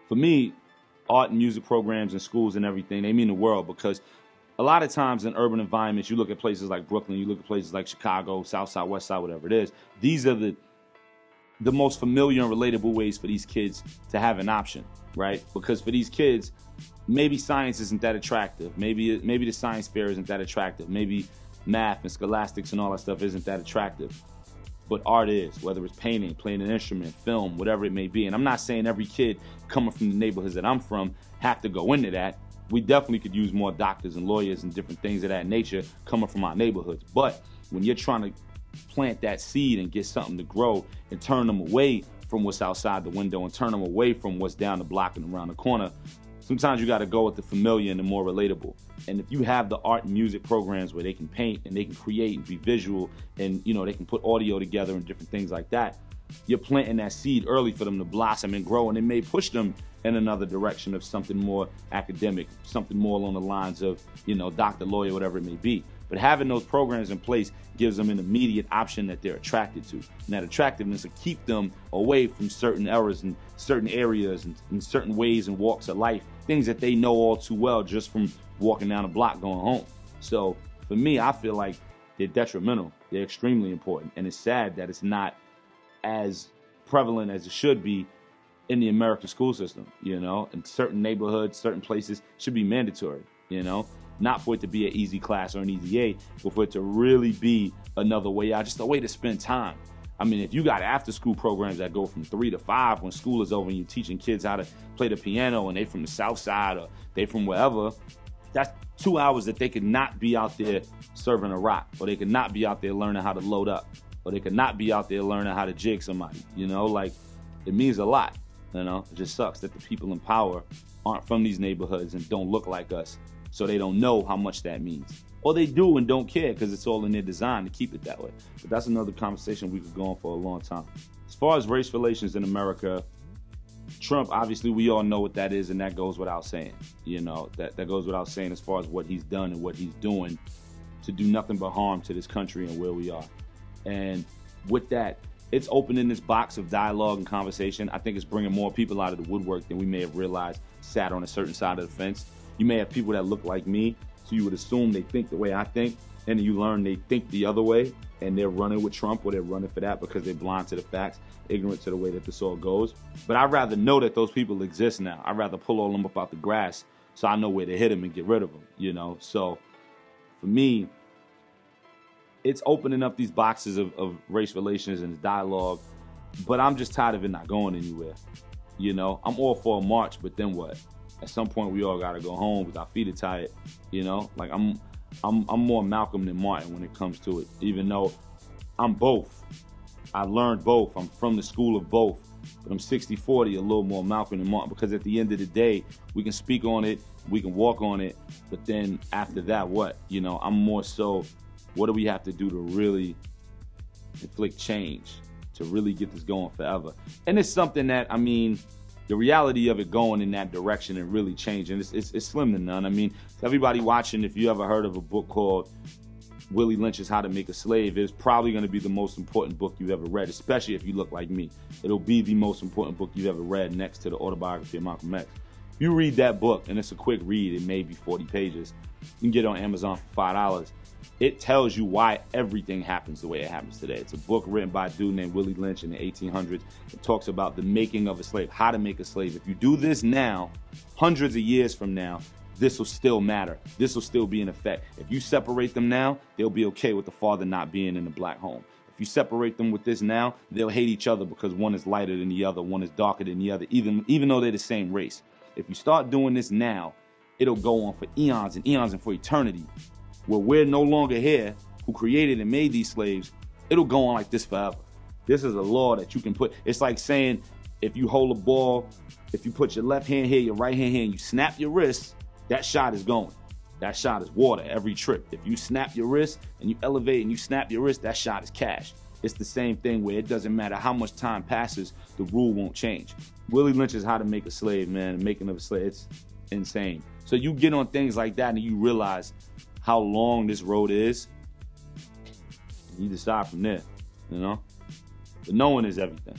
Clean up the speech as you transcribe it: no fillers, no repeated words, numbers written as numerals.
for me, art and music programs in schools and everything, they mean the world, because a lot of times in urban environments, you look at places like Brooklyn, you look at places like Chicago, South Side, West Side, whatever it is. These are the most familiar and relatable ways for these kids to have an option, right? Because for these kids, maybe science isn't that attractive. Maybe the science fair isn't that attractive. Maybe math and scholastics and all that stuff isn't that attractive. But art is, whether it's painting, playing an instrument, film, whatever it may be. And I'm not saying every kid coming from the neighborhoods that I'm from have to go into that. We definitely could use more doctors and lawyers and different things of that nature coming from our neighborhoods. But when you're trying to plant that seed and get something to grow and turn them away from what's outside the window and turn them away from what's down the block and around the corner, sometimes you got to go with the familiar and the more relatable. And if you have the art and music programs where they can paint and they can create and be visual and, you know, they can put audio together and different things like that, you're planting that seed early for them to blossom and grow, and it may push them in another direction of something more academic, something more along the lines of, you know, doctor, lawyer, whatever it may be. But having those programs in place gives them an immediate option that they're attracted to. And that attractiveness will keep them away from certain errors and certain areas and in certain ways and walks of life, things that they know all too well just from walking down the block going home. So for me, I feel like they're detrimental. They're extremely important. And it's sad that it's not as prevalent as it should be in the American school system, you know. In certain neighborhoods, certain places, should be mandatory, you know. Not for it to be an easy class or an easy A, but for it to really be another way out, just a way to spend time. I mean, if you got after school programs that go from 3 to 5 when school is over and you're teaching kids how to play the piano and they from the South Side or they from wherever, that's 2 hours that they could not be out there serving a rock, or they could not be out there learning how to load up, or they could not be out there learning how to jig somebody, you know. Like, it means a lot, you know. It just sucks that the people in power aren't from these neighborhoods and don't look like us, so they don't know how much that means. Or they do and don't care because it's all in their design to keep it that way. But that's another conversation we could go on for a long time. As far as race relations in America, Trump, obviously we all know what that is, and that goes without saying. You know, that goes without saying as far as what he's done and what he's doing to do nothing but harm to this country and where we are. And with that, it's opening this box of dialogue and conversation. I think it's bringing more people out of the woodwork than we may have realized sat on a certain side of the fence. You may have people that look like me, so you would assume they think the way I think, and then you learn they think the other way, and they're running with Trump or they're running for that because they're blind to the facts, ignorant to the way that this all goes. But I'd rather know that those people exist now. I'd rather pull all them up out the grass so I know where to hit them and get rid of them, you know? So for me, it's opening up these boxes of race relations and dialogue, but I'm just tired of it not going anywhere. You know, I'm all for a march, but then what? At some point, we all gotta go home with our feet are tired. You know, like I'm more Malcolm than Martin when it comes to it. Even though I'm both, I learned both. I'm from the school of both, but I'm 60-40, a little more Malcolm than Martin, because at the end of the day, we can speak on it, we can walk on it, but then after that, what? You know, I'm more so, what do we have to do to really inflict change, to really get this going forever? And it's something that, I mean, the reality of it going in that direction and really changing, it's slim to none. I mean, everybody watching, if you ever heard of a book called Willie Lynch's How to Make a Slave, it's probably going to be the most important book you've ever read, especially if you look like me. It'll be the most important book you've ever read next to the autobiography of Malcolm X. If you read that book, and it's a quick read, it may be 40 pages, you can get it on Amazon for $5. It tells you why everything happens the way it happens today. It's a book written by a dude named Willie Lynch in the 1800s. It talks about the making of a slave, how to make a slave. If you do this now, hundreds of years from now, this will still matter. This will still be in effect. If you separate them now, they'll be okay with the father not being in the black home. If you separate them with this now, they'll hate each other because one is lighter than the other, one is darker than the other, even though they're the same race. If you start doing this now, it'll go on for eons and for eternity. Where we're no longer here, who created and made these slaves, it'll go on like this forever. This is a law that you can put. It's like saying, if you hold a ball, if you put your left hand here, your right hand here, and you snap your wrist, that shot is going. That shot is water every trip. If you snap your wrist and you elevate and you snap your wrist, that shot is cash. It's the same thing where it doesn't matter how much time passes, the rule won't change. Willie Lynch's How to Make a Slave, man, the making of a slave, it's insane. So you get on things like that and you realize how long this road is, you decide from there, you know? But knowing is everything.